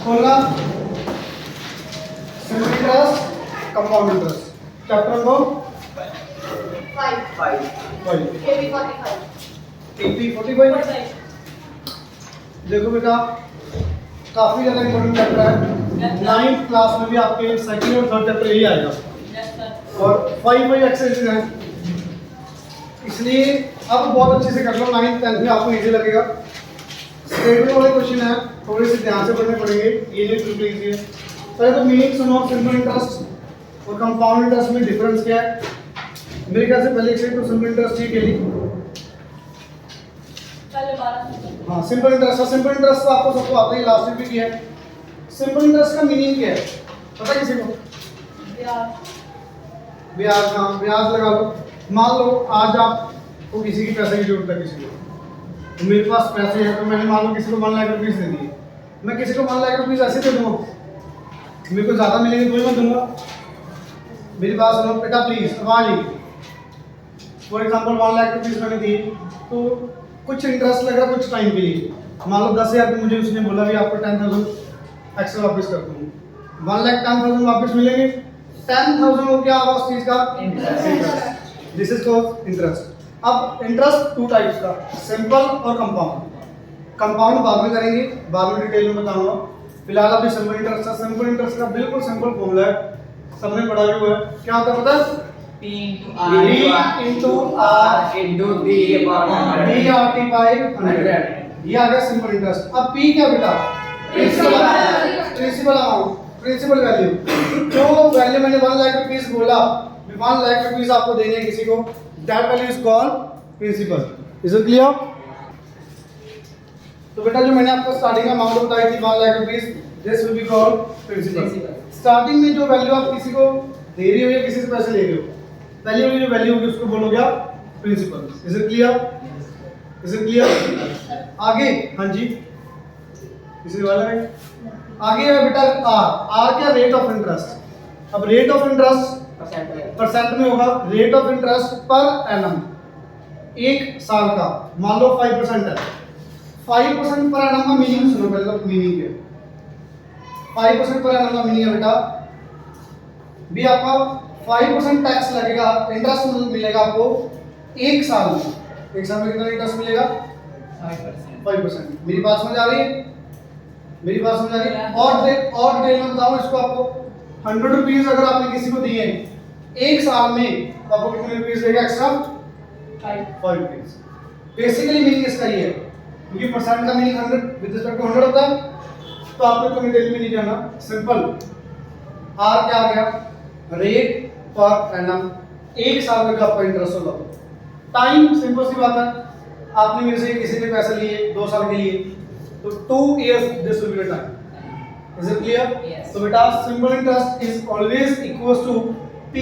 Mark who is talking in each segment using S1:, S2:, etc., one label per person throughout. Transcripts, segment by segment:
S1: खोलना simple interest compound interest chapter number 5 AP45 देखो बेटा काफी ज्यादा इंपॉर्टेंट चैप्टर है। 9th क्लास में भी आपके सेकंड और थर्ड चैप्टर यही आएगा और 5 एक्सरसाइज हैं, इसलिए अब बहुत अच्छे से कर लो। 9th 10th में आपको इजी लगेगा। स्टेटमेंट वाले क्वेश्चन है, थोड़े से ध्यान से पढ़ने पड़ेंगे, ये नहीं बिल्कुल इजी है। पहले तो मीनिंग सुनो, सिंपल इंटरेस्ट और कंपाउंड इंटरेस्ट में डिफरेंस क्या है। मेरे ख्याल से पहले से तो सिंपल इंटरेस्ट ही केली हाँ सिंपल इंटरेस्ट है। सिंपल इंटरेस्ट तो आपको सबको आता ही, लास्ट वीक भी किया है। सिंपल इंटरेस्ट का मीनिंग क्या है पता है किसी को? ब्याज। हाँ ब्याज लगा लो। मान लो आज आपको किसी की पैसे की जरूरत है, किसी को तो मेरे पास पैसे हैं, तो मैंने मान लो किसी को 1 लाख रुपीस दे दिए। मैं किसी को 1 लाख रुपीस ऐसे दे दूँगा, मेरे को ज़्यादा मिलेंगे तो ही मैं दूंगा। मेरी बात सुनो बेटा प्लीज, आवाज नहीं। फॉर एग्जाम्पल 1 लाख रुपीस मैंने दिए, तो कुछ इंटरेस्ट लग रहा है कुछ टाइम के लिए। मान लो 10,000 मुझे उसने बोला भी आपको 10,000 एक्स्ट्रा वापस कर दूँगा, 1,10,000 वापस मिलेंगे। 10,000 हो क्या होगा उस चीज का? Interest. This is called interest. अब इंटरेस्ट 2 टाइप्स का, सिंपल और कंपाउंड। कंपाउंड बाद में करेंगे, बाद में डिटेल में बताऊंगा। फिलहाल अभी सिंपल इंटरेस्ट है। सिंपल इंटरेस्ट का बिल्कुल सिंपल फॉर्मूला है, सबने पढ़ा हुआ है। क्या होता है पता है?
S2: P into R into D upon 100.
S1: DRT by 100। ये आ गया सिंपल इंटरेस्ट। अब P क्या बेटा? Principal amount, principal value. जो वैल्यू मैंने 1 लाख रुपीस बोला, 1 लाख रुपीस आपको देने हैं किसी को, that value is called principal. Is it clear? तो बेटा जो मैंने आपको स्टार्टिंग में अमाउंट बताई थी 1 lakh rupees, this will be called principal. Starting में जो वैल्यू आप किसी को दे रही हो या किसी से पैसे ले रहे हो, पहले वाली जो वैल्यू होगी उसको बोलोगे आप principal. Is it clear? Is it clear? आगे हाँ जी किसी वाला है आगे है बेटा आर। आर क्या? Rate of interest. अब रेट ऑफ इंटरेस्ट परसेंट में होगा। रेट ऑफ इंटरेस्ट पर एनम, 1 साल का मान लो 5% है। 5% पर एनम का मीनिंग सुनो पहले। तो मीनिंग क्या है? 5% पर एनम का मीनिंग है बेटा भी आपका 5% टैक्स लगेगा, इंटरेस्ट मिलेगा आपको 1 साल में। 1 साल में कितना इंटरेस्ट मिलेगा? 5%। मेरी बात समझ आ रही है? मेरी बात समझ आ रही है? और डिटेल में बताऊं इसको आपको। 100 रुपीज अगर आपने किसी को दिए 1 साल में, तो आपको कितने रुपीस देगा एक्स्ट्रा? 5 रुपीज। बेसिकली मीनिंग इसका ये है, क्योंकि परसेंट का मीनिंग 100 विद रिस्पेक्ट टू 100 होता है, तो आपको इतना डिटेल में नहीं जाना। सिंपल आर क्या आ गया? रेट पर एनम, 1 साल में का आपका इंटरेस्ट होगा। टाइम सिंपल सी बात है, आपने मेरे से किसी ने पैसे लिए 2 साल के लिए, तो 2 years this will be the time. Is it clear? तो बेटा simple interest is always equals to P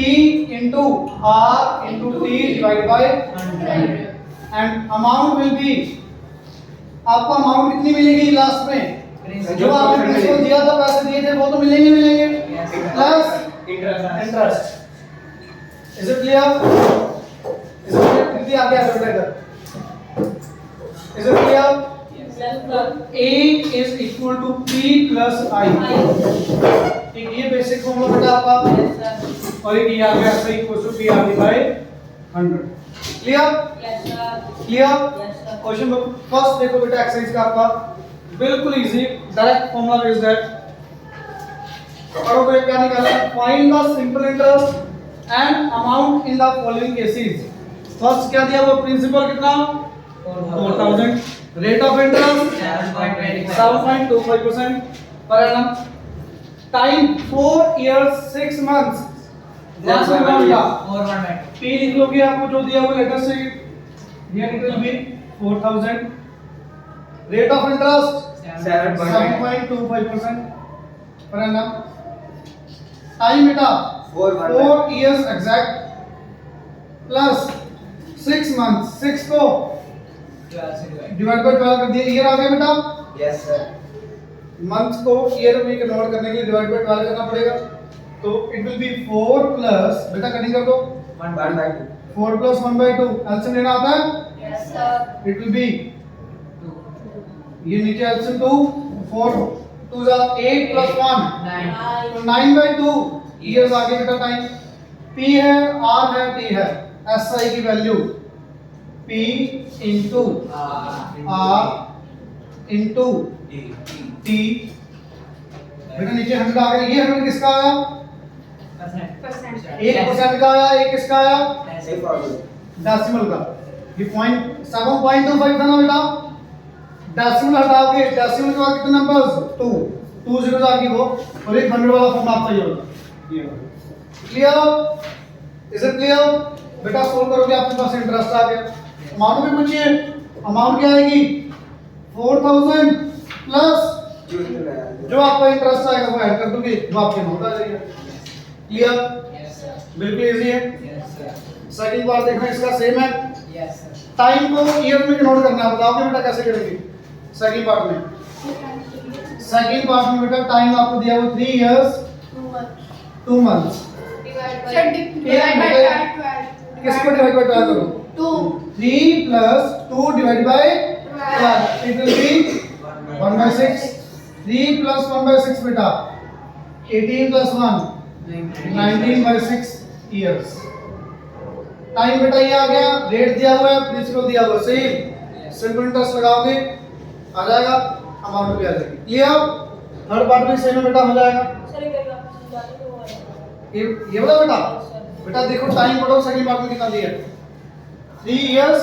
S1: into R into T divided by 100 and amount will be, आपको अमाउंट कितनी मिलेगी लास्ट में? जो आपने प्रिंसिपल दिया था, पैसे दिए थे, वो तो मिलेंगे plus interest. Is it clear? Is it clear? कितनी आ गया इधर? Is it clear? A is equal to P plus I। ठीक, ये बेसिक फॉर्मूला बेटा आपका, और एक ये आ गया ऐसे equal to P R by 100। Clear? Clear? Question first देखो बेटा, एक्सरसाइज का आपका बिल्कुल इजी, डायरेक्ट फॉर्मूला बेस्ड है। पढ़ोगे क्या निकाला? Find the simple interest and amount in the following cases. First क्या दिया वो? प्रिंसिपल कितना? 4000। Rate of interest 7.25% per annum. Time 4 years 6 months। P लिख लोगे, आपको जो दिया वो लेटर से दिया, it will be 4000। Rate of interest 7.25% per annum. Time बेटा 4 years एग्जैक्ट प्लस 6 months। 6 को डिवाइड बाय 12 कर दिया, ईयर आ गया बेटा।
S2: Yes sir.
S1: मंथ को ईयर में कन्वर्ट करने के लिए डिवाइड बाय 12 करना पड़ेगा, तो इट विल बी 4 प्लस, बेटा कटिंग कर दो,
S2: 1/2।
S1: 4 प्लस 1/2 एलसीएम लेना आता है?
S3: Yes sir.
S1: It will be ये नीचे एलसीएम 2 4 2 जा 8 प्लस 1
S2: 9
S1: तो 9/2 ईयर्स आगे बेटा टाइम। P है, R है, T है, SI की value P into R into T। बेटा नीचे 100 आ गया, ये 100 किसका आया? 1% का आया, एक किसका आया? डेसिमल का। ये 7.25 था ना बेटा, डेसिमल हटाओगे, डेसिमल के बाद कितने नंबर्स? 2 जीरो आगे वो, और एक 100 वाला फॉर्म आपका ये होगा। ये क्लियर? Is it clear? बेटा सोल्व करोगे आपके पास इंटरेस्ट आ गया। अमाउंट भी पूछिए, अमाउंट क्या आएगी? 4000 प्लस जो आपका इंटरेस्ट आएगा वो ऐड कर दोगे, वो आपके अमाउंट आ जाएगा। क्लियर? बिल्कुल इजी है। सेकंड पार्ट देखना इसका सेम है। टाइम को ईयर में कन्वर्ट करना है, बताओगे बेटा कैसे करेंगे? सेकंड पार्ट में बेटा टाइम आपको दिया हुआ 3 इयर्स 2 मंथ्स। किसको डिवाइड बाय 12 करो? 3 plus 2 divide by 12 it will be 1/6। 3 plus 1/6 बेटा 18 प्लस 1 19/6 इयर्स। टाइम बेटा ये आ गया, रेट दिया हुआ है, प्रिंसिपल दिया हुआ है, सेम सिंपल इंटरेस्ट लगाओगे आ जाएगा, अमाउंट भी आ जाएगी। क्लियर? थर्ड पार्ट भी सेम है बेटा, हो जाएगा। ये वाला बेटा बेटा देखो टाइम पढ़ो, सेकंड पार्ट में कितना दिया है? 3 इयर्स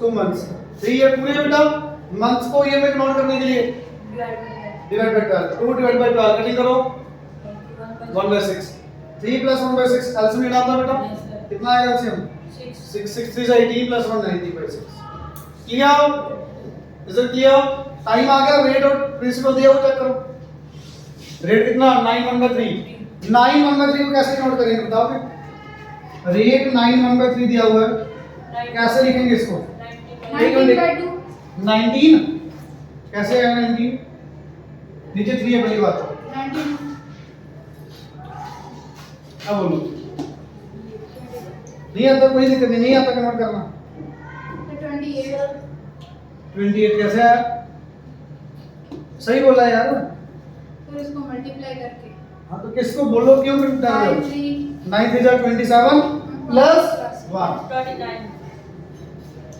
S1: 2 मंथ्स। 3 ईयर पूरे बेटा, मंथ्स को ईयर में कन्वर्ट करने के लिए divide by 12, 2 divide by 12 cutting करो 1/6। 3 प्लस 1/6 एलसीएम लेना था बेटा, कितना आएगा LCM? 6 6 3 18 plus 1 19/6। Clear? Is it clear? Time आ गया, रेट और प्रिंसिपल दिया हुआ चेक करो। रेट कितना? 9/3। 9/3 को कैसे नोट करेंगे बताओगे? रेट 9/3 दिया हुआ है, कैसे लिखेंगे इसको? 19 कैसे है? 19 नीचे 3 है, पहली बात। अब बोलो, नहीं आता कोई दिक्कत नहीं आता कन्वर्ट करना। 28 कैसे है? सही बोला यार,
S3: फिर इसको मल्टीप्लाई करके।
S1: हाँ तो किसको बोलो, क्यों करता है? 9 3 जा 27 प्लस 1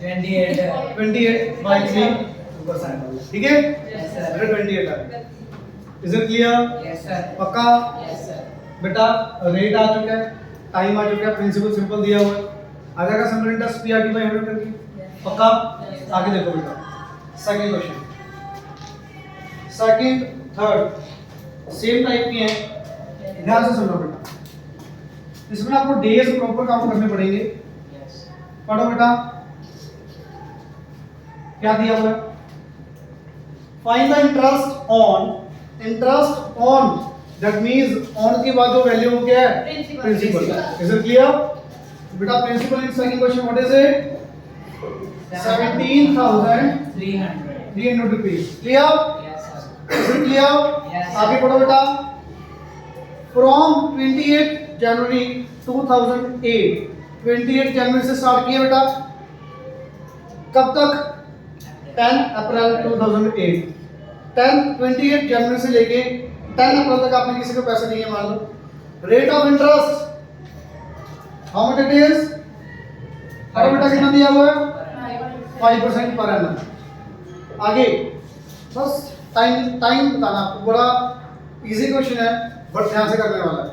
S1: 28 बाय 3 ठीक है? अरे 28 आ गया। Is it clear? पक्का? बेटा रेट आ चुका है, टाइम आ चुका है, प्रिंसिपल सिंपल दिया हुआ है, आ जाएगा सिंपल इंटरेस्ट पीआरटी बाय 100 करके। पक्का? आगे देखो बेटा, second question, second third same type की है, ध्यान से सुनो बेटा। इसमें आपको डेज प्रॉपर काउंट करने पड़ेंगे। पढ़ो बेटा, क्या दिया हुआ है? Find the interest on that means on के बाद जो वैल्यू हो गया है प्रिंसिपल। Is it clear? बेटा principal in second question what is it? 17,300 rupees. Clear? Is it clear? आगे पढ़ो बेटा। फ्रॉम 28 जनवरी 2008, 28 जनवरी से स्टार्ट किया बेटा, कब तक? 10 अप्रैल 2008। 28 जनवरी से लेके 10 अप्रैल तक आपने किसी को पैसे दिए मान लो। Rate of interest how much it is? और बेटा कितना दिया हुआ है? 5% पर एनम। आगे बस टाइम बताना आपको, बड़ा इजी क्वेश्चन है बट ध्यान से करने वाला है।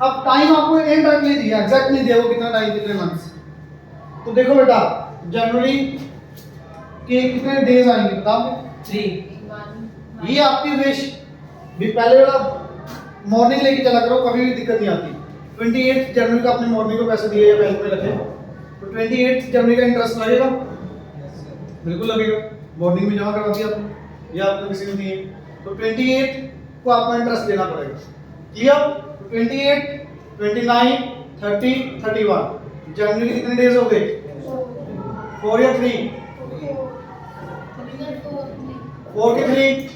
S1: अब टाइम आपको इनडायरेक्टली दिया, एग्जैक्ट नहीं दिया वो कितना टाइम, कितने मंथ्स। तो देखो बेटा जनवरी के कितने डेज आएंगे बताओगे?
S2: 3।
S1: ये आपकी विश भी, पहले वाला मॉर्निंग लेके चला करो, कभी भी दिक्कत नहीं आती। 28 जनवरी को अपने मॉर्निंग को पैसे दिए या बैंक में रखे, तो 28 जनवरी का इंटरेस्ट लगेगा, बिल्कुल लगेगा। मॉर्निंग में जमा करवा दिया आपने या आपको किसी ने दिए, तो 28 को आपको इंटरेस्ट देना पड़ेगा। क्लियर? 28 29 30 31 जनवरी के कितने डेज हो गए? 4 या 3? 4 के 3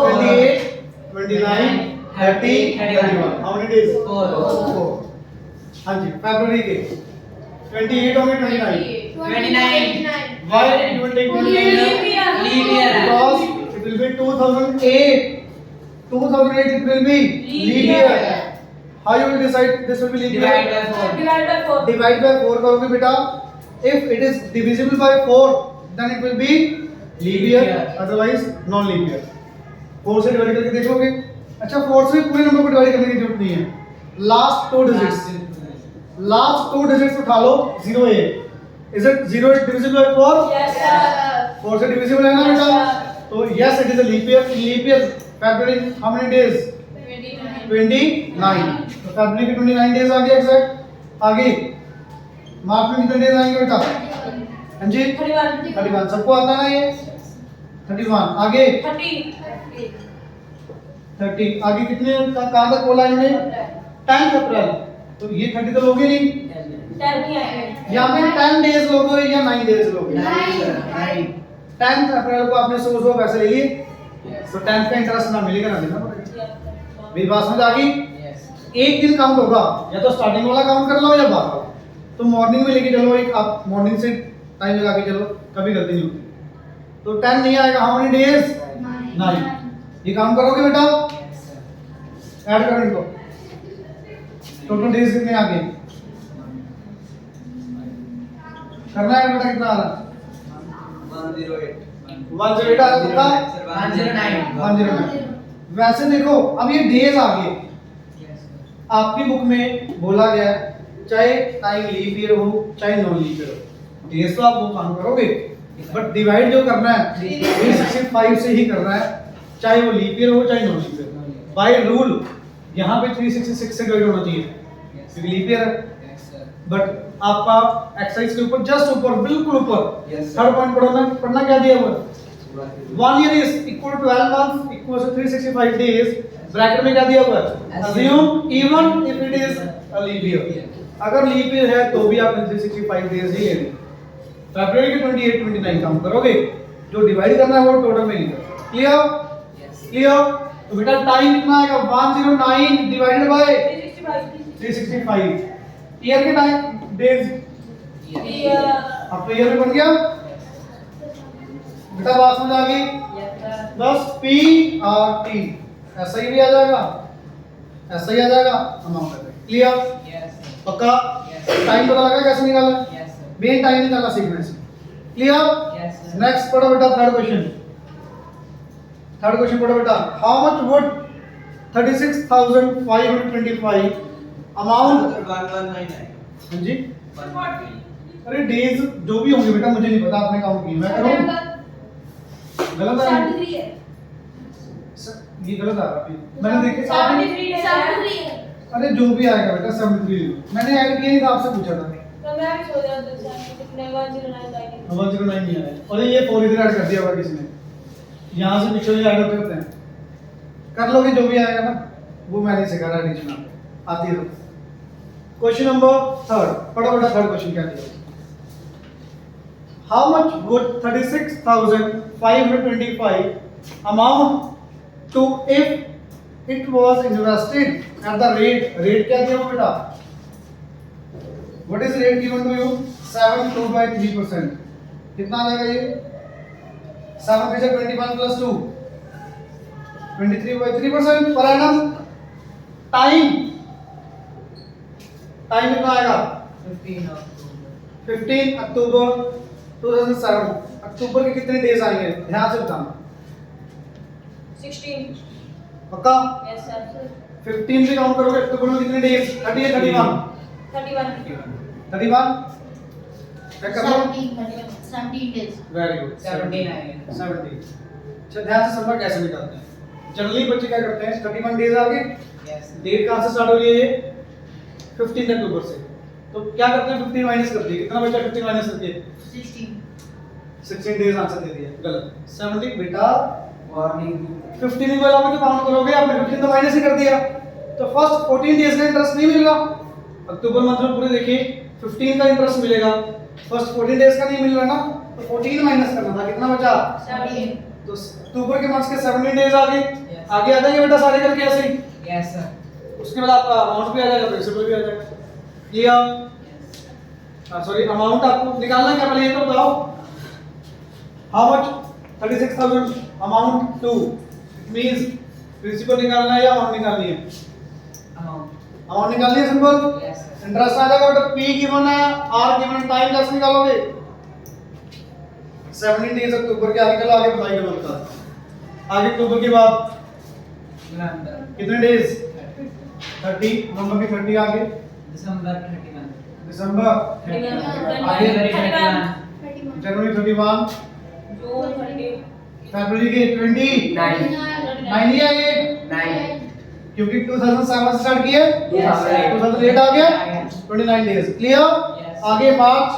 S1: 28 29 30 31 हाउ मेनी डेज? 4। हाँ जी, फरवरी के 28 होंगे 29
S2: 29
S1: why you will take 29?
S2: Leap year है।
S1: Because it will be 2008. 2008 it will be leap year. How you will decide this will be leap year?
S2: Divide by 4.
S1: Divide by 4 करोगे बेटा. If it is divisible by 4, then it will be leap year. Otherwise non leap year. 4 से divide करके देख लोगे. अच्छा 4 से पूरे number को डिवाइड करने की जरूरत नहीं है. Last 2 digits. लास्ट 2 डिजिट्स उठा लो 08. Is it 08 divisible by 4?
S2: Yes, sir.
S1: 4 से divisible है ना बेटा? तो yes it is a leap year. Leap year February how many days? 29. तो February के 29 days आ गए एग्जैक्ट. आगे मार्च में कितने डेज आएंगे बेटा? हाँ जी 31. सबको आता ना ये 31. आगे 30. आगे कितने कहाँ तक बोला इन्होंने? 10 अप्रैल. तो ये 30 तो लोगे नहीं.
S2: 10 नहीं आएंगे।
S1: या फिर 10 डेज लोगे या 9 डेज लोगे? 10 अप्रैल को आपने 100 पैसे ले लिए. तो 10 का इंटरेस्ट ना मिलेगा ना देना पड़ेगा. मेरी बात समझ आ गई? एक दिन काउंट होगा, या तो स्टार्टिंग वाला काउंट कर लो या बाद वाला. तो मॉर्निंग में लेके चलो, एक आप मॉर्निंग से टाइम लगा के चलो, कभी गलती नहीं होती. तो 10 नहीं आएगा. How many days? 9. ये काउंट करोगे बेटा? ऐड करो इनको. टोटल डेज कितने आ गए? करना है बेटा. कितना आ रहा? 108 आ रहा है. 109. वैसे देखो अब ये डेज आ गए. आपकी बुक में बोला गया है चाहे टाइम लीप ईयर हो चाहे नॉन लीप ईयर हो, डेज तो आप वो काउंट करोगे, बट डिवाइड जो करना है 365 से ही करना है, चाहे वो लीप ईयर हो चाहे non leap year. By rule यहाँ पे 366 से डिवाइड होना चाहिए क्योंकि लीप ईयर है. बट आपका एक्सरसाइज के ऊपर जस्ट ऊपर बिल्कुल ऊपर थर्ड पॉइंट पढ़ना क्या दिया हुआ है? 1 year is equal to 12 months equals to 365 days. Bracket में क्या दिया हुआ है? Assume even if it is a leap year. अगर लीप ईयर है तो भी आपने 365 डेज ही लेने. फरवरी के 28 29 काउंट करोगे, जो डिवाइड करना है वो टोटल में निकल. क्लियर? क्लियर? तो बेटा टाइम कितना आएगा? 109 डिवाइडेड बाय 365. ईयर के टाइम डेज अब तो ईयर में बन गया बेटा. बात समझ आ गई? बस PRT ऐसा ही भी आ जाएगा, ऐसा ही आ जाएगा. अमाउंट आ जाएगा. क्लियर? पक्का? टाइम पता लगा कैसे निकाला? मेन टाइम निकाला सीक्वेंस. क्लियर? नेक्स्ट पढ़ो बेटा. थर्ड क्वेश्चन पढ़ो बेटा. How much would 36,525 amount?
S4: 1199.
S1: हाँ जी. अरे डेज जो भी होंगे बेटा मुझे नहीं पता, आपने काउंट किया, मैं करूं? गलत है.
S3: 73 है.
S1: ये गलत आ रहा है. मैंने देखे
S2: 73 days है।
S1: अरे जो भी आएगा बेटा 73. मैंने ऐड किया ही था, आपसे पूछा था.
S2: तो मैं भी सोच रहा था कितने 109 आएंगे.
S1: 109 नहीं आया. और ये 4 इधर ऐड कर दिया होगा किसने. यहाँ से पीछे ऐड होते होते हैं. कर लोगे जो भी आएगा ना, वो मैंने सिखा रहा एडिशन आती है. क्वेश्चन नंबर 3 पढ़ो बेटा. थर्ड क्वेश्चन क्या दिया? How much would 36,525 amount to if it was invested at the rate क्या दिया हुआ बेटा? What is rate given to you? 7.2/3%. कितना आ जाएगा ये? 7 से 21 plus 2 23/3% per annum. टाइम कितना आएगा? 15 अक्टूबर 2007. अक्टूबर के कितने डेज आएंगे ध्यान से बताना.
S2: 16.
S1: पक्का?
S2: Yes sir.
S1: 15 से काउंट करोगे अक्टूबर में कितने डेज? 30 या 31? 31 चेक कर लो.
S3: 17 days.
S1: Very good.
S4: 17 आएंगे.
S1: 17. अच्छा ध्यान से समझना कैसे निकालते हैं. जनरली बच्चे क्या करते हैं? 31 डेज आ गए. डेट कहां से स्टार्ट हो रही है? ये 15 अक्टूबर से. तो क्या करते हैं? 15 माइनस कर दिए. कितना बचा 15 माइनस करके? 16 डेज आंसर दे दिया. गलत. 17 बेटा
S4: वार्निंग.
S1: 15 को अलावा काउंट करोगे, आपने 15 तो माइनस ही कर दिया. तो फर्स्ट 14 डेज का इंटरेस्ट नहीं मिलेगा. अक्टूबर मंथ में पूरे देखिए 15 का इंटरेस्ट मिलेगा. फर्स्ट 14 डेज का नहीं मिल रहा ना, तो 14 माइनस करना था. कितना बचा?
S2: 17.
S1: तो अक्टूबर के मंथ के 17 डेज आ गए. आगे आ जाएंगे बेटा सारे करके ऐसे ही.
S4: Yes sir.
S1: उसके बाद आपका अमाउंट भी आ जाएगा, प्रिंसिपल भी आ जाएगा. क्लियर? सॉरी अमाउंट आपको निकालना क्या पहले ये तो बताओ. How much 36,000 amount to means principal निकालना है या अमाउंट निकालनी है?
S4: Amount.
S1: अमाउंट निकालनी है सिंपल।
S4: Yes, sir.
S1: इंटरेस्ट आ जाएगा बेटा, पी गिवन है, आर गिवन है, टाइम कैसे निकालोगे? 17 डेज अक्टूबर के आगे, चलो आगे बताइए डबल का। आगे अक्टूबर के बाद
S4: November.
S1: कितने डेज? 30, नवंबर के 30 आगे,
S4: December 31.
S1: दिसंबर,
S4: January 31.
S1: जनवरी 31,
S2: जून 30,
S1: फरवरी के 29 9 या 8
S4: 9.
S1: क्योंकि 2007 से स्टार्ट किए,
S4: Yes, sir.
S1: 2008 आ गया, 29 डेज क्लियर।
S4: Yes.
S1: आगे मार्च,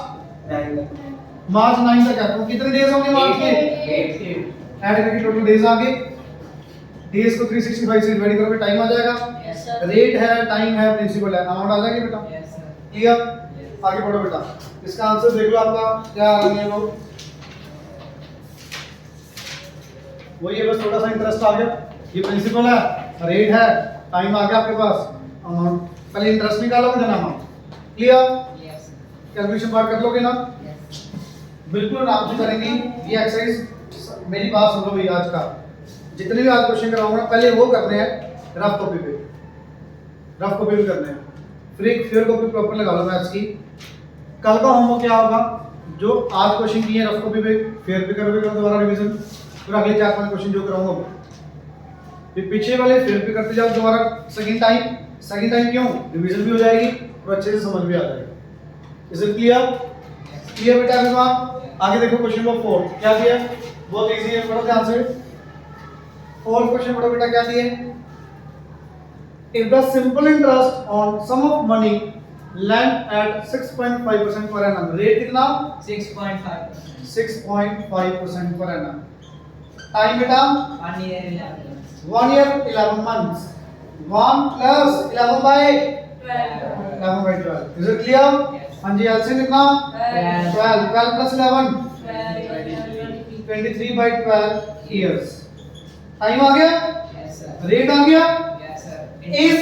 S4: 9.
S1: मार्च 9 तक है, तो कितने डेज होंगे मार्च के?
S4: 8.
S1: ऐड करके टोटल डेज आ गए। डेज को 365 से डिवाइड करोगे, टाइम आ जाएगा।
S2: Yes, sir.
S1: रेट है, टाइम है, प्रिंसिपल है, अमाउंट आ जाएगी बेटा।
S4: Yes, sir.
S1: क्लियर?
S4: Yes.
S1: आगे बढ़ो बेटा, इसका आंसर देख लो आपका क्या आ रहा है। वो वही है, बस थोड़ा सा इंटरेस्ट आ गया। ये प्रिंसिपल है, रेट है, टाइम आ गया आपके पास, अमाउंट। पहले इंटरेस्ट निकालोगे देना amount. Clear?
S4: Yes, sir.
S1: Calculation part कर लोगे ना?
S4: Yes.
S1: बिल्कुल आराम से करेंगे ये एक्सरसाइज। मेरी बात सुन लो भैया, आज का जितने भी आज क्वेश्चन कराऊंगा पहले वो करने हैं रफ कॉपी पे, रफ कॉपी भी करने हैं, फिर एक फेयर कॉपी प्रॉपर लगा लो मैथ्स की। कल का होमवर्क क्या होगा? जो आज क्वेश्चन किए रफ कॉपी पे फेयर पे करोगे, करो दोबारा रिवीजन, फिर अगले 4-5 क्वेश्चन जो कराऊंगा वो फिर पीछे वाले फेयर पे करते जाओ दोबारा सेकंड टाइम क्यों? रिवीजन भी हो जाएगी और अच्छे से समझ भी आ जाएगी। Is it clear? क्लियर बेटा एवरीवन? आगे देखो क्वेश्चन नंबर 4 क्या दिया है? बहुत इजी है, पढ़ो ध्यान से। 4 क्वेश्चन पढ़ो बेटा, क्या दिए? If the simple interest on sum of money lent at 6.5% per annum, rate कितना?
S4: 6.5%.
S1: 6.5% per annum। टाइम बेटा
S4: 1 year 11 months.
S1: 1 year 11 months। 1 plus 11 by 11 by 12। Is it clear?
S4: Yes.
S1: हाँ जी, एलसीएम कितना? 12 12 plus 11
S2: 12,
S1: 23 by 12 years। टाइम आ गया,
S4: Yes, sir.
S1: Rate आ गया।
S4: Yes, sir.
S1: इस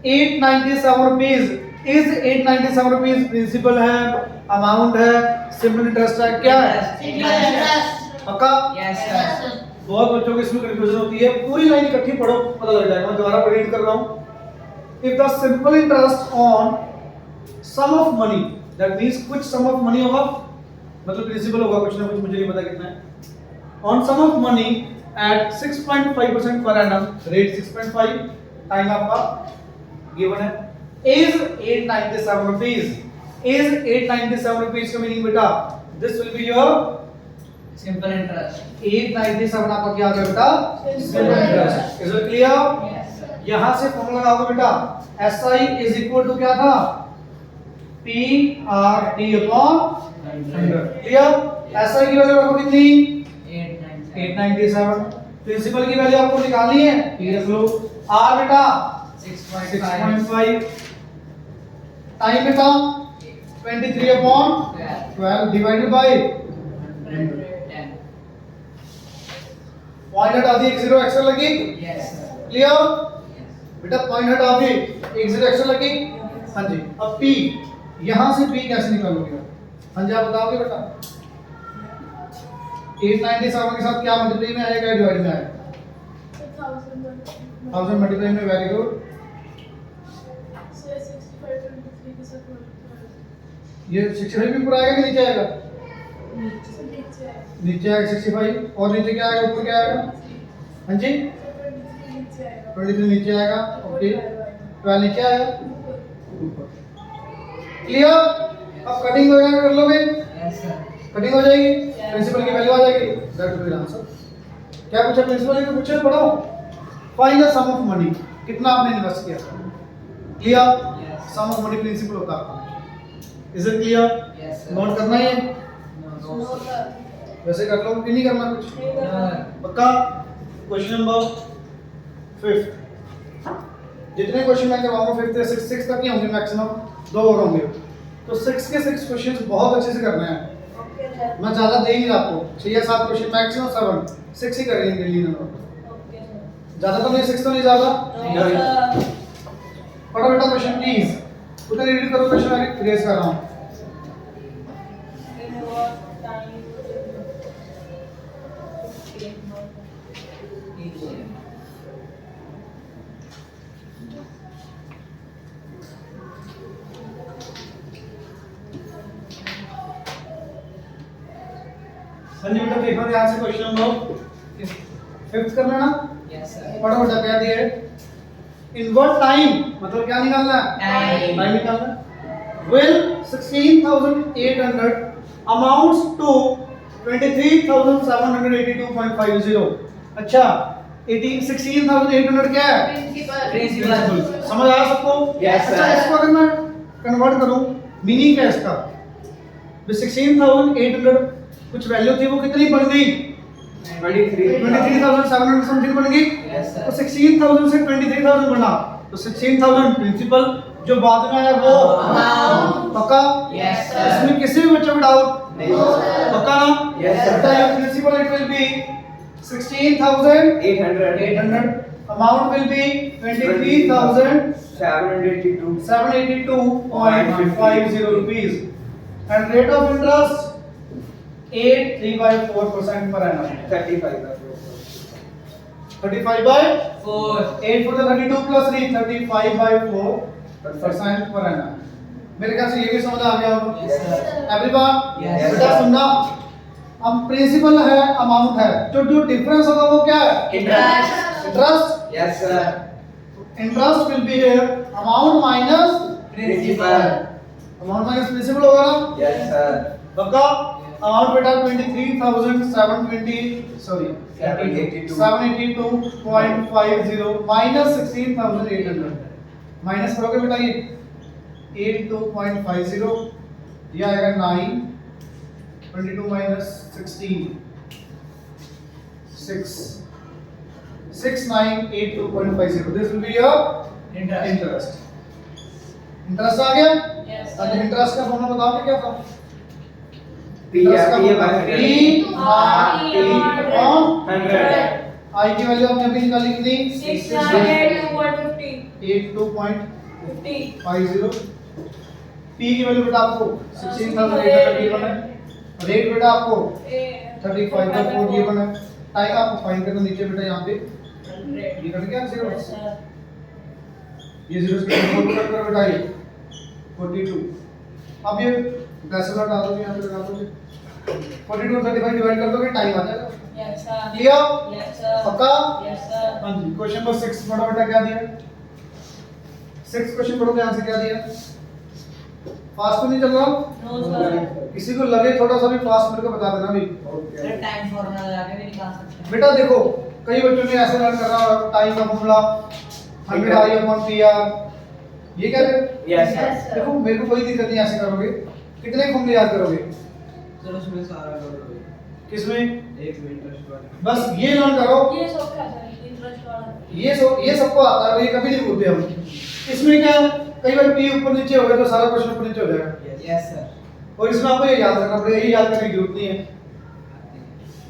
S1: 897 rupees, इस 897 rupees principal है, अमाउंट है, सिंपल इंटरेस्ट है, क्या है? पक्का?
S4: Yes, sir.
S1: बहुत बच्चों को इसमें कंफ्यूजन होती है, पूरी लाइन इकट्ठी पढ़ो पता लग जाएगा। मैं दोबारा रीड कर रहा हूँ। If the simple interest on sum of money, that means कुछ सम ऑफ मनी होगा, मतलब प्रिंसिपल होगा कुछ ना कुछ, मुझे नहीं पता कितना है। On sum of money at 6.5% पर एनम, रेट 6.5, टाइम आपका गिवन है, इज 897 रुपीस। इज 897 रुपीस का मीनिंग बेटा, this will be your
S4: Simple interest.
S1: 897 आपका क्या आ गया बेटा? Simple interest. Is it clear?
S4: Yes, sir.
S1: यहां से फॉर्मूला लगाओगे बेटा, SI इज इक्वल टू क्या था? PRT upon 100। क्लियर? SI की वैल्यू रखो कितनी? 897। प्रिंसिपल की वैल्यू आपको निकालनी है, ये रख लो। R बेटा 6.5, टाइम बेटा 23 अपॉन 12 डिवाइडेड बाय
S4: 10.
S1: पॉइंट हटा दी, एक जीरो एक्स्ट्रा लगी।
S4: Yes, sir.
S1: क्लियर?
S4: Yes.
S1: बेटा पॉइंट हटा दी, एक जीरो एक्स्ट्रा लगी। हाँ जी, अब P, यहां से P कैसे निकालोगे? हाँ जी, आप बताओगे बेटा। 897 के साथ क्या मल्टीप्लाई में आएगा, डिवाइड में आएगा? 1000 मल्टीप्लाई में, वेरी गुड। ये 65 भी पूरा आएगा कि नीचे आएगा? नीचे आएगा 65, और नीचे क्या आएगा, ऊपर क्या आएगा? हाँ जी 23 नीचे आएगा, ओके 12 नीचे आएगा, ऊपर। क्लियर? अब कटिंग वगैरह कर लोगे,
S4: Yes, sir.
S1: कटिंग हो जाएगी, प्रिंसिपल की वैल्यू आ जाएगी, that will be the answer. क्या पूछा प्रिंसिपल ने? पूछा पढ़ो, find the sum of money, कितना आपने इन्वेस्ट किया? Clear?
S4: Yes.
S1: Sum of money principal होता है। Is it clear?
S4: Yes, sir.
S1: Note करना है,
S4: No, no, sir.
S1: वैसे कर लो कि नहीं करना कुछ?
S4: No.
S1: पक्का? क्वेश्चन नंबर 5, जितने क्वेश्चन मैं करवाऊंगा 5 से 6 तक ही होंगे मैक्सिमम, 2 और होंगे, तो 6 के 6 क्वेश्चंस बहुत अच्छे से करने हैं। मैं ज्यादा दे नहीं रहा आपको, 6 या 7 क्वेश्चन मैक्सिमम 7 6 ही करेंगे डेली नंबर, ज्यादा तो नहीं, 6 तो नहीं ज्यादा। पढ़ो बेटा क्वेश्चन प्लीज, उधर रीड करो क्वेश्चन, मैं इरेज कर रहा हूं।
S4: Each year.
S1: संजय बेटा देखो ध्यान से क्वेश्चन नंबर फिफ्थ करना ना
S4: Yes, sir.
S1: बड़ा बड़ा क्या दिया है इन व्हाट टाइम मतलब क्या निकालना है
S4: Time.
S1: टाइम निकालना है will 16800 amounts to 23782.50 अच्छा 16800 क्या है
S4: Principal.
S1: समझ आया सबको
S4: Yes,
S1: अच्छा
S4: sir.
S1: इसको अगर मैं कन्वर्ट करूं मीनिंग क्या है इसका 16800 कुछ वैल्यू थी वो कितनी बन गई 23700 समथिंग बन गई
S4: Yes, sir.
S1: तो 16000 से 23000 बना तो 16000 प्रिंसिपल जो बाद में आया वो
S4: Amount.
S1: पक्का
S4: Yes, sir.
S1: इसमें किसी भी बच्चे को डाउट
S4: नहीं।
S1: पक्का ना
S4: Yes, sir.
S1: Principal it will be 16800 amount will be 23782.50 rupees and rate of interest 8.354% per annum 35 by
S4: 4.
S1: 8 for the 32 plus 3 35 by 4% per annum मेरे ख्याल से ये भी समझ आ गया होगा
S4: Yes, sir.
S1: एवरीवन
S4: Yes,
S1: बेटा
S4: sir.
S1: सुनना अब प्रिंसिपल है अमाउंट है तो जो डिफरेंस होगा वो क्या है
S4: Interest.
S1: Interest
S4: Yes, sir.
S1: Interest will be here amount minus
S4: Principal.
S1: Amount minus principal होगा ना
S4: Yes, sir.
S1: पक्का अमाउंट बेटा 23720 सॉरी 782.50 माइनस 16800 माइनस करोगे बेटा ये 82.50 ये आएगा 9 22 minus 16 6 6982.50 this will be your interest interest आ गया
S2: Yes,
S1: अच्छा
S2: sir.
S1: इंटरेस्ट का फॉर्मूला बताओगे क्या था
S4: P R T
S1: आई की वैल्यू आपने अभी निकाली कितनी 82.50 पी की वैल्यू बेटा आपको 16800 गिवन है रेट बेटा आपको 35/4 गिवन है टाइम आपको फाइंड करना नीचे बेटा यहाँ पे ये कट गया जीरो ये जीरो से 4 कट करो बेटा ये 42 अब ये डेसिमल हटा दोगे यहाँ पे लगा दोगे 42 और 35 डिवाइड कर दोगे टाइम आ जाएगा क्लियर पक्का हाँ जी क्वेश्चन नंबर 6 पढ़ो बेटा क्या दिया 6 क्वेश्चन पढ़ो ध्यान से क्या दिया फास्ट तो नहीं चल रहा किसी को लगे थोड़ा सा भी फास्ट मेरे को बता देना भी
S4: Sir, time formula लगा के भी निकाल सकते हैं.
S1: बेटा देखो कई बच्चों ने ऐसे लर्न कर रहा टाइम का फॉर्मूला 100 आई अपॉन पी आर ये क्या है
S4: Yes, sir.
S1: देखो मेरे को कोई दिक्कत नहीं ऐसे करोगे कितने फॉर्मूले याद करोगे
S4: Sir, उसमें सारा करोगे.
S1: किसमें
S4: एक इंटरेस्ट वाला.
S1: बस ये लर्न करो ये सबको आता है ये कभी नहीं भूलते हम इसमें क्या है कई बार पी ऊपर नीचे हो गया तो सारा क्वेश्चन ऊपर नीचे हो जाएगा
S4: Yes, sir.
S1: और इसमें आपको ये याद रखना पड़ेगा ये याद करने की जरूरत नहीं है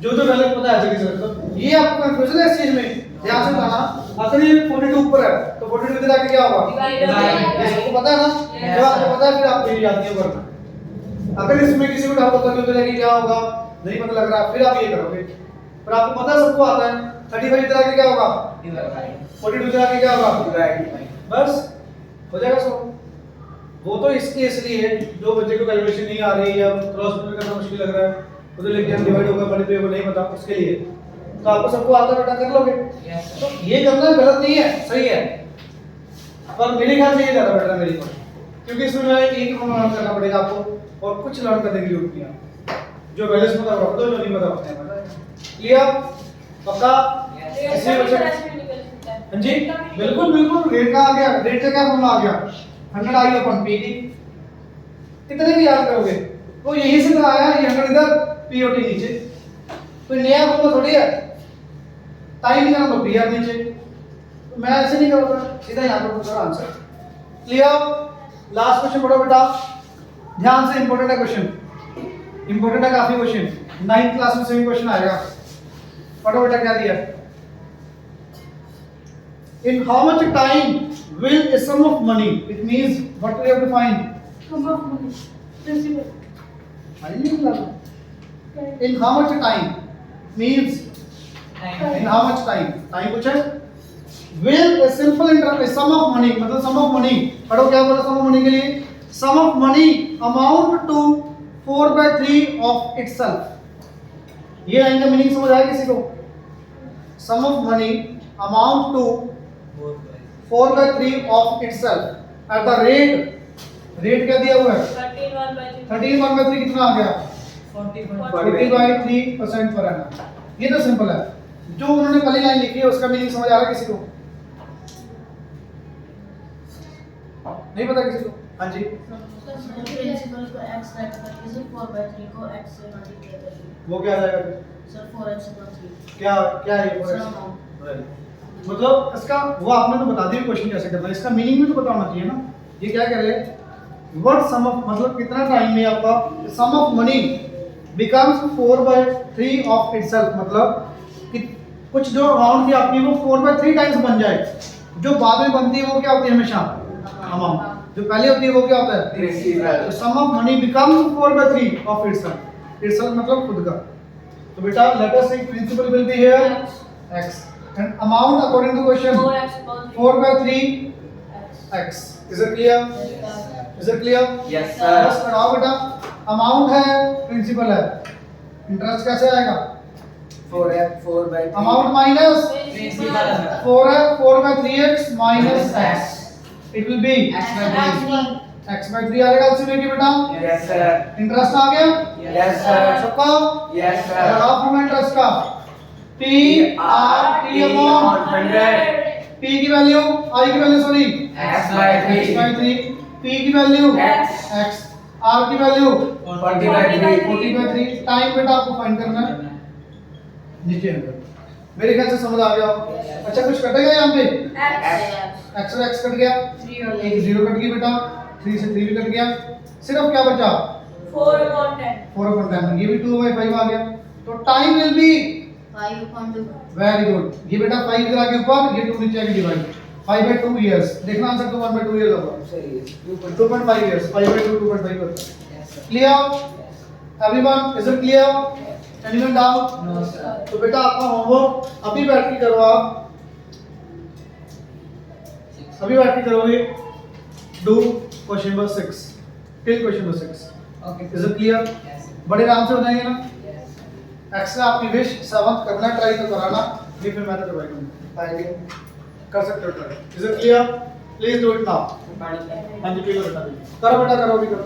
S1: जो जो गलत पता है जल्दी से तो ये आपको कंफ्यूजन है इस चीज में ध्यान से बताना अगर ये 42 ऊपर है तो 42 इधर आके क्या होगा ये सबको पता है ना
S2: Yes,
S1: जब आपको पता है फिर आप ये याद क्यों करना अगर इसमें किसी को डाउट होता है उधर आके क्या होगा नहीं पता लग रहा फिर आप ये करोगे पर आपको पता है सबको आता है 35 इधर आके क्या होगा 42 इधर आके क्या होगा बस हो जाएगा सो वो तो इसके इसलिए है जो बच्चे को कैलकुलेशन नहीं आ रही है या क्रॉस मल्टीप्लाई करना मुश्किल लग रहा है उधर लेके हम डिवाइड होगा मल्टीप्लाई को नहीं पता उसके लिए तो आपको सबको आता बेटा कर लोगे
S4: Yes,
S1: तो
S4: sir.
S1: ये करना गलत नहीं है सही है पर मेरे ख्याल से ये ज्यादा बेटर है मेरी पर क्योंकि इसमें मैं एक लर्न करना पड़ेगा आपको और कुछ लर्न करने की जरूरत नहीं है जो वैल्यूज पता रख दो जो नहीं पता रखते हैं क्लियर पक्का
S4: Yes,
S1: हाँ जी बिल्कुल बिल्कुल रेट का आ गया रेट का क्या फॉर्मूला आ गया 100 आई अपॉन पी टी कितने भी याद करोगे वो यहीं से तो आया ये 100 इधर पी और टी नीचे कोई नया फॉर्मूला थोड़ी है टाइम निकालना तो पी आर नीचे तो मैं ऐसे नहीं करूंगा सीधा यहां पर पूछा आंसर क्लियर लास्ट क्वेश्चन पढ़ो बेटा ध्यान से इंपॉर्टेंट है क्वेश्चन इंपॉर्टेंट है काफी क्वेश्चन 9th क्लास में सेम क्वेश्चन आएगा पढ़ो बेटा क्या दिया in how much time will a sum of money it means what we have to find in how much time means in how much time, time पूछा है। Will a simple interval sum of money, मतलब sum of money पढ़ो क्या बोला sum of money के लिए, sum of money amount to 4/3 of itself। ये line का मीनिंग समझ आया किसी को? sum of money amount to 4/3 of itself at the rate, rate क्या दिया हुआ है 13/3 कितना आ गया 40/3% पर annum। ये तो सिंपल है। जो उन्होंने पहली लाइन लिखी है उसका मीनिंग समझ आ रहा है किसी को? नहीं पता किसी को? हाँ जी
S3: प्रिंसिपल को x रख करके सर 4/3 को x से मल्टीप्लाई करिए
S1: वो क्या आ जाएगा फिर?
S3: सर 4x/3
S1: क्या क्या है ये
S3: सर
S1: फोर? मतलब इसका वो आपने तो बता दिया क्वेश्चन कैसे करना है, इसका मीनिंग भी तो पता होना चाहिए ना। ये क्या कह रहे हैं, व्हाट सम ऑफ, मतलब कितना टाइम में आपका sum of money becomes 4/3 of itself, मतलब कि कुछ जो अमाउंट थी आपकी वो 4/3 टाइम्स बन जाए। जो बाद में बनती है वो क्या होती है हमेशा अमाउंट, जो पहले होती है वो क्या होता है, तो sum of money becomes 4/3 of itself. Itself मतलब खुद का। तो बेटा let us say principal will be here x and amount according to question 4/3 x। is it clear? is it clear?
S4: Yes,
S1: बस कराओ बेटा। अमाउंट है प्रिंसिपल है, इंटरेस्ट कैसे आएगा
S4: 4/3
S1: अमाउंट माइनस
S4: प्रिंसिपल
S1: 4 है 4/3x minus x, it will be x/3 आएगा इसमें कि बेटा
S4: यस सर
S1: इंटरेस्ट आ गया
S4: यस सर
S1: सबका।
S4: यस सर
S1: लगाओ फॉर्म इंटरेस्ट का p r t amount
S4: 100
S1: p की वैल्यू i की value sorry
S4: x/3
S1: x/3 p की वैल्यू
S4: X।
S1: x r की वैल्यू
S4: 40/3
S1: 40/3। टाइम बेटा आपको फाइंड करना है नीचे अंदर। मेरे ख्याल से समझ आ गया। अच्छा कुछ कटेगा यहाँ पे? x और x कट गया, एक 0 कट गया बेटा, 3 से 3 भी कट गया, सिर्फ क्या बचा 4/10। ये भी 2/5 आ गया। तो time will be
S3: 5/2
S1: very good. ये बेटा 5 इधर आके ऊपर, ये 2 नीचे आके डिवाइड, 5/2 इयर्स। देखना आंसर तो 1/2 इयर्स होगा,
S4: सही है
S1: 2.5 इयर्स, 5/2 2.5 होता है। Clear everyone? Is it clear? Anyone doubt?
S4: No sir
S1: तो बेटा आपका होमवर्क अभी बैठ के करो, आप अभी बैठ के करोगे। Do question number 6 till question number 6।
S4: Okay
S1: is it clear?
S4: Yes
S1: बड़े आराम से हो जाएंगे ना।
S4: यस
S1: एक्स्ट्रा आपकी विश 7th करना ट्राई तो कराना, ये फिर मैं तो करवाई दूंगा, आएंगे कर सकते हो try. Is it clear? Please do it now. हाँ जी प्लीज बेटा करो, बेटा करो, भी करो।